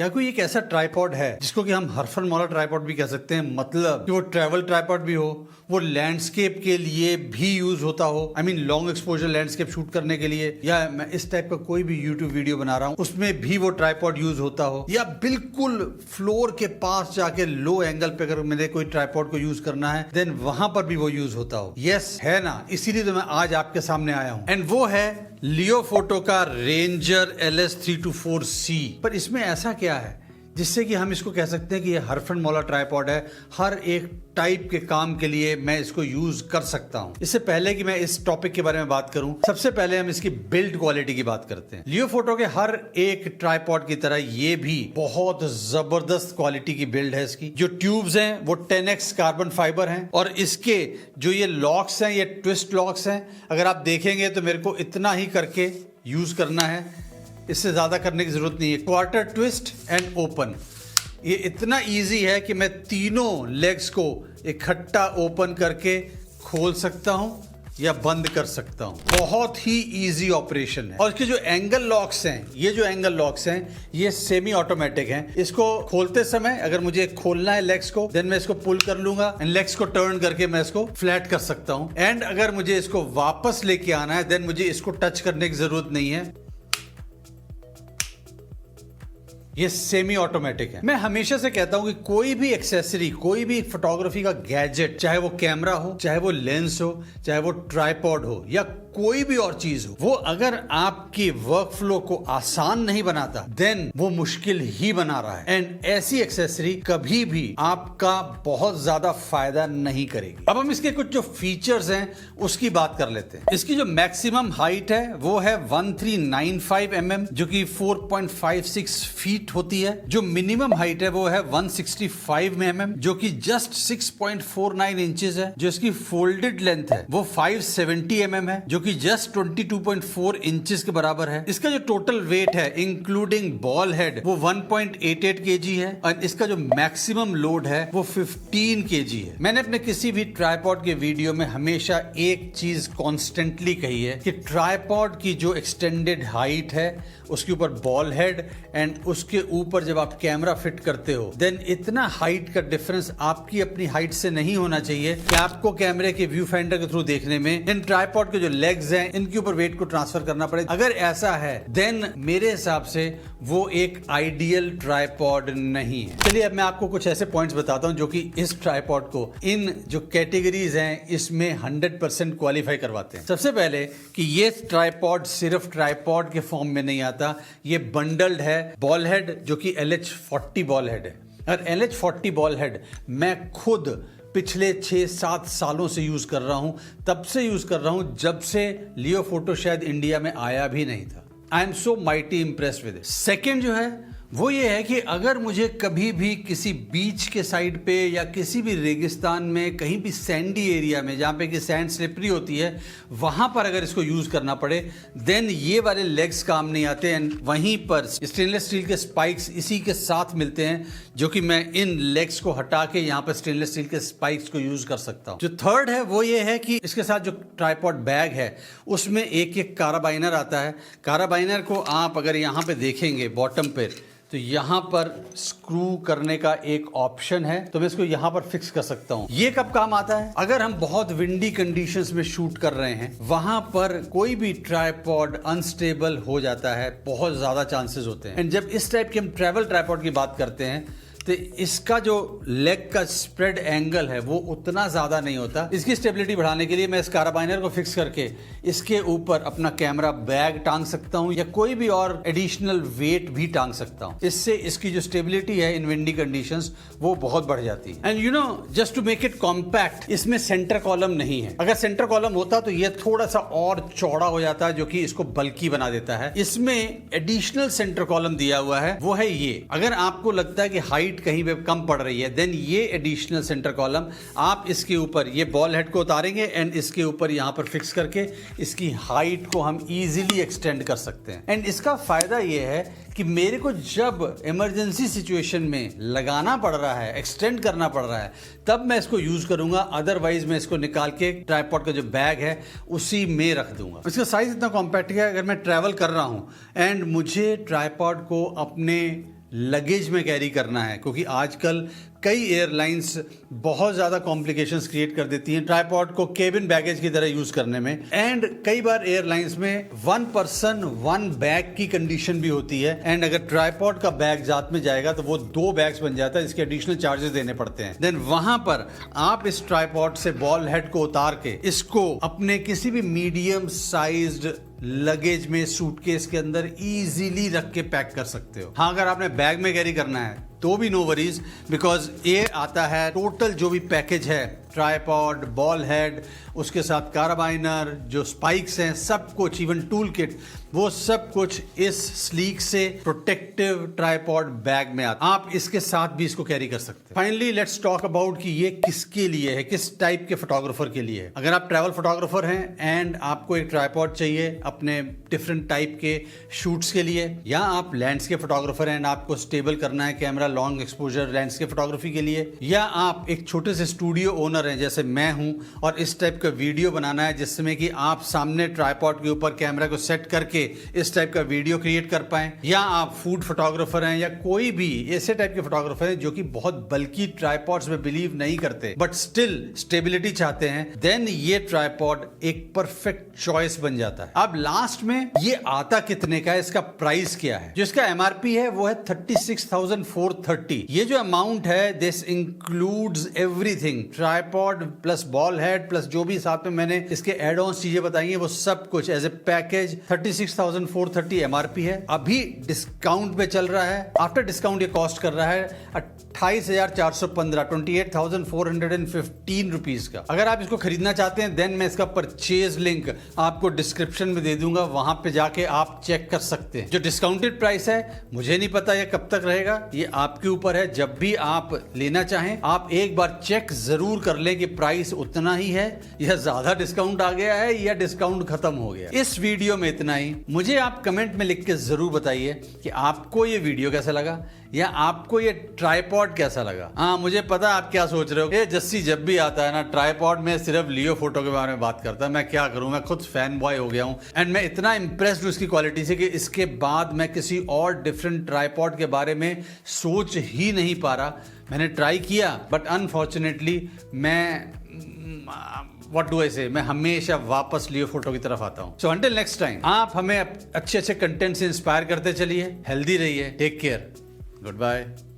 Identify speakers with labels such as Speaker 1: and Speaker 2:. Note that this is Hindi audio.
Speaker 1: या कोई एक ऐसा ट्राइपॉड है जिसको कि हम हरफनमौला ट्राइपॉड भी कह सकते हैं, मतलब कि वो ट्रैवल ट्राइपॉड भी हो, वो लैंडस्केप के लिए भी यूज होता हो, I mean long exposure landscape shoot करने के लिए, या मैं इस टाइप का कोई भी यूट्यूब वीडियो बना रहा हूँ उसमें भी वो ट्राइपॉड यूज होता हो, या बिल्कुल फ्लोर के पास जाके लो एंगल पे अगर मेरे कोई ट्राइपॉड को यूज करना है देन वहां पर भी वो यूज होता हो। यस है ना, इसीलिए तो मैं आज आपके सामने आया हूँ एंड वो है लियो फोटो का रेंजर LS324C। पर इसमें ऐसा क्या है जिससे कि हम इसको कह सकते हैं कि ये हरफनमौला ट्राइपॉड है, हर एक टाइप के काम के लिए मैं इसको यूज कर सकता हूं। इससे पहले कि मैं इस टॉपिक के बारे में बात करूं, सबसे पहले हम इसकी बिल्ड क्वालिटी की बात करते हैं। लियो फोटो के हर एक ट्राइपॉड की तरह ये भी बहुत जबरदस्त क्वालिटी की बिल्ड है। इसकी जो ट्यूब्स हैं वो 10x कार्बन फाइबर हैं और इसके जो ये लॉक्स हैं ये ट्विस्ट लॉक्स हैं। अगर आप देखेंगे तो मेरे को इतना ही करके यूज करना है, इससे ज्यादा करने की जरूरत नहीं है। क्वार्टर ट्विस्ट एंड ओपन, ये इतना इजी है कि मैं तीनों लेग्स को इकट्ठा ओपन करके खोल सकता हूं या बंद कर सकता हूं। बहुत ही इजी ऑपरेशन है। और इसके जो एंगल लॉक्स हैं, ये जो एंगल लॉक्स हैं ये सेमी ऑटोमेटिक हैं। इसको खोलते समय अगर मुझे खोलना है लेग्स को, देन मैं इसको पुल कर लूंगा एंड लेग्स को टर्न करके मैं इसको फ्लैट कर सकता हूं। एंड अगर मुझे इसको वापस लेके आना है देन मुझे इसको टच करने की जरूरत नहीं है, ये सेमी ऑटोमेटिक है। मैं हमेशा से कहता हूं कि कोई भी एक्सेसरी, कोई भी फोटोग्राफी का गैजेट, चाहे वो कैमरा हो, चाहे वो लेंस हो, चाहे वो ट्राइपॉड हो या कोई भी और चीज हो, वो अगर आपकी वर्क फ्लो को आसान नहीं बनाता देन वो मुश्किल ही बना रहा है। एंड ऐसी एक्सेसरी कभी भी आपका बहुत ज्यादा फायदा नहीं करेगी। अब हम इसके कुछ जो फीचर्स हैं उसकी बात कर लेते हैं। इसकी जो मैक्सिमम हाइट है वो है 1395 mm जो कि 4.56 फीट होती है। जो मिनिमम हाइट है वो है 165 mm जो कि जस्ट 6.49 इंचेस है। जो इसकी फोल्डेड लेंथ है वो 570 mm है जो कि जस्ट 22.4 इंचेस के बराबर है। इसका जो टोटल वेट है इंक्लूडिंग बॉल हेड वो 1.88 kg है और इसका जो मैक्सिमम लोड है वो 15 kg है। मैंने अपने किसी भी ट्राइपॉड के वीडियो में हमेशा एक चीज कॉन्स्टेंटली कही है कि ट्राइपॉड की जो एक्सटेंडेड हाइट है उसके ऊपर बॉल हेड एंड उसके ऊपर जब आप कैमरा फिट करते हो देन इतना हाइट का डिफरेंस आपकी अपनी हाइट से नहीं होना चाहिए कि आपको कैमरे के व्यू फाइंडर के थ्रू देखने में इन ट्राइपॉड के जो लेग्स हैं इनके ऊपर वेट को ट्रांसफर करना पड़े। अगर ऐसा है देन मेरे हिसाब से वो एक आइडियल ट्राइपॉड नहीं है। चलिए अब मैं आपको कुछ ऐसे पॉइंट्स बताता हूं जो कि इस ट्राइपॉड को इन जो कैटेगरीज हैं इसमें 100% क्वालिफाई करवाते हैं। सबसे पहले कि ये ट्राइपॉड सिर्फ ट्राइपॉड के फॉर्म में नहीं आता, ये बंडल्ड है बॉल हेड जो कि LH40 बॉल हेड है। और LH40 बॉल हेड मैं खुद पिछले 6-7 सालों से यूज कर रहा हूं, तब से यूज कर रहा हूं जब से लियो फोटो शायद इंडिया में आया भी नहीं था। I am so mighty impressed with it. Second जो है वो ये है कि अगर मुझे कभी भी किसी बीच के साइड पे या किसी भी रेगिस्तान में कहीं भी सैंडी एरिया में जहाँ पे कि सैंड स्लिपरी होती है वहां पर अगर इसको यूज करना पड़े देन ये वाले लेग्स काम नहीं आते। एंड वहीं पर स्टेनलेस स्टील के स्पाइक्स इसी के साथ मिलते हैं जो कि मैं इन लेग्स को हटा के यहाँ पर स्टेनलेस स्टील के स्पाइक्स को यूज कर सकता हूँ। जो थर्ड है वो ये है कि इसके साथ जो ट्राइपॉड बैग है उसमें एक काराबाइनर आता है। काराबाइनर को आप अगर यहाँ पे देखेंगे बॉटम पे तो यहाँ पर स्क्रू करने का एक ऑप्शन है, तो मैं इसको यहाँ पर फिक्स कर सकता हूँ। ये कब काम आता है? अगर हम बहुत विंडी कंडीशंस में शूट कर रहे हैं, वहां पर कोई भी ट्राइपॉड अनस्टेबल हो जाता है, बहुत ज्यादा चांसेस होते हैं। एंड जब इस टाइप के हम ट्रैवल ट्राइपॉड की बात करते हैं तो इसका जो लेग का स्प्रेड एंगल है वो उतना ज्यादा नहीं होता। इसकी स्टेबिलिटी बढ़ाने के लिए मैं इस काराबाइनर को फिक्स करके इसके ऊपर अपना कैमरा बैग टांग सकता हूं या कोई भी और एडिशनल वेट भी टांग सकता हूं। इससे इसकी जो स्टेबिलिटी है इन विंडी कंडीशंस वो बहुत बढ़ जाती है। And you know just to make it compact इसमें सेंटर कॉलम नहीं है। अगर सेंटर कॉलम होता तो ये थोड़ा सा और चौड़ा हो जाता है जो कि इसको बल्कि बना देता है। इसमें एडिशनल सेंटर कॉलम दिया हुआ है वो है ये। अगर आपको लगता है कि हाइट कहीं पे कम पड़ रही है देन ये एडिशनल सेंटर कॉलम आप इसके ऊपर ये बॉल हेड को उतारेंगे एंड इसके ऊपर यहां पर फिक्स करके इसकी हाइट को हम इजीली एक्सटेंड कर सकते हैं। एंड इसका फायदा ये है कि मेरे को जब इमरजेंसी सिचुएशन में लगाना पड़ रहा है, एक्सटेंड करना पड़ रहा है, तब मैं इसको यूज करूंगा। अदरवाइज मैं इसको निकाल के ट्राइपॉड का जो बैग है उसी में रख दूंगा। इसका साइज इतना कॉम्पैक्ट है अगर मैं ट्रैवल कर रहा हूं एंड मुझे ट्राइपॉड को अपने लगेज में कैरी करना है, क्योंकि आजकल कई एयरलाइंस बहुत ज़्यादा कॉम्प्लिकेशंस क्रिएट कर देती हैं ट्राइपॉड को केबिन बैगेज की तरह यूज़ करने में। एंड कई बार एयरलाइंस में 1 पर्सन 1 बैग की कंडीशन भी होती है, एंड अगर ट्राइपॉड का बैग साथ में जाएगा तो वो 2 बैग्स बन जाता है, जिसके एडिशनल चार्जेस देने पड़ते हैं। देन वहां पर आप इस ट्राइपॉड से बॉल हेड को उतार के इसको अपने किसी भी मीडियम साइज्ड लगेज में, सूटकेस के अंदर इजीली रख के पैक कर सकते हो। हाँ, अगर आपने बैग में कैरी करना है तो भी नो वरीज, बिकॉज ये आता है टोटल जो भी पैकेज है, ट्राइपॉड, बॉल हेड, उसके साथ कार्बाइनर, जो स्पाइक्स हैं, सब कुछ, इवन टूल किट, वो सब कुछ इस स्लीक से प्रोटेक्टिव ट्राइपॉड बैग में आता है। आप इसके साथ भी इसको कैरी कर सकते हैं। फाइनली लेट्स टॉक अबाउट कि ये किसके लिए है, किस टाइप के फोटोग्राफर के लिए है। अगर आप ट्रैवल फोटोग्राफर हैं एंड आपको एक ट्राइपॉड चाहिए अपने डिफरेंट टाइप के शूट्स के लिए, या आप लैंडस्केप फोटोग्राफर हैं एंड आपको स्टेबल करना है camera long exposure landscape photography के लिए, या आप एक छोटे से स्टूडियो ओनर हैं जैसे मैं हूं और इस टाइप का वीडियो बनाना है जिसमें कि आप सामने ट्राइपॉड के ऊपर कैमरा को सेट करके इस टाइप का वीडियो क्रिएट कर पाएं, या आप फूड फोटोग्राफर हैं या कोई भी ऐसे टाइप के फोटोग्राफर हैं जो कि बहुत बल्कि ट्राइपॉड्स में बिलीव नहीं करते बट स्टिल स्टेबिलिटी चाहते हैं, देन ये ट्राइपॉड एक परफेक्ट चॉइस बन जाता है। अब लास्ट में ये आता कितने का है, इसका प्राइस क्या है? जो इसका एमआरपी है वो है 36,430। ये जो अमाउंट है this includes everything, tripod plus ball head plus जो भी साथ में मैंने इसके एड ऑन चीजें बताई हैं वो सब कुछ एज ए पैकेज 36,430 एमआरपी है। अभी डिस्काउंट पे चल रहा है, आफ्टर डिस्काउंट ये कॉस्ट कर रहा है 28,415, 28,415 रुपीज का। अगर आप इसको खरीदना चाहते हैं देन मैं इसका परचेज लिंक आपको डिस्क्रिप्शन में दे दूंगा, वहां पे जाके आप चेक कर सकते हैं। जो डिस्काउंटेड प्राइस है मुझे नहीं पता ये कब तक रहेगा, ये आपके ऊपर है। जब भी आप लेना चाहें आप एक बार चेक जरूर कर लें कि प्राइस उतना ही है या ज्यादा डिस्काउंट आ गया है या डिस्काउंट खत्म हो गया। इस वीडियो में इतना ही। मुझे आप कमेंट में लिख के जरूर बताइए कि आपको ये वीडियो कैसा लगा या आपको ये ट्राइपॉड कैसा लगा। हाँ, मुझे पता आप क्या सोच रहे हो, ये जस्सी जब भी आता है ना ट्राइपॉड में सिर्फ लियो फोटो के बारे में बात करता है। मैं क्या करूं, मैं खुद फैन बॉय हो गया हूं एंड मैं इतना इंप्रेस्ड हूं इसकी क्वालिटी से कि इसके बाद मैं किसी और डिफरेंट ट्राइपॉड के बारे में सोच ही नहीं पा रहा। मैंने ट्राई किया बट अनफॉर्चुनेटली मैं व्हाट डू आई से, मैं हमेशा वापस लियो फोटो की तरफ आता हूं। सो अंटिल नेक्स्ट टाइम, आप हमें अच्छे अच्छे कंटेंट से इंस्पायर करते चलिए, हेल्दी रहिए, टेक केयर, गुड बाय।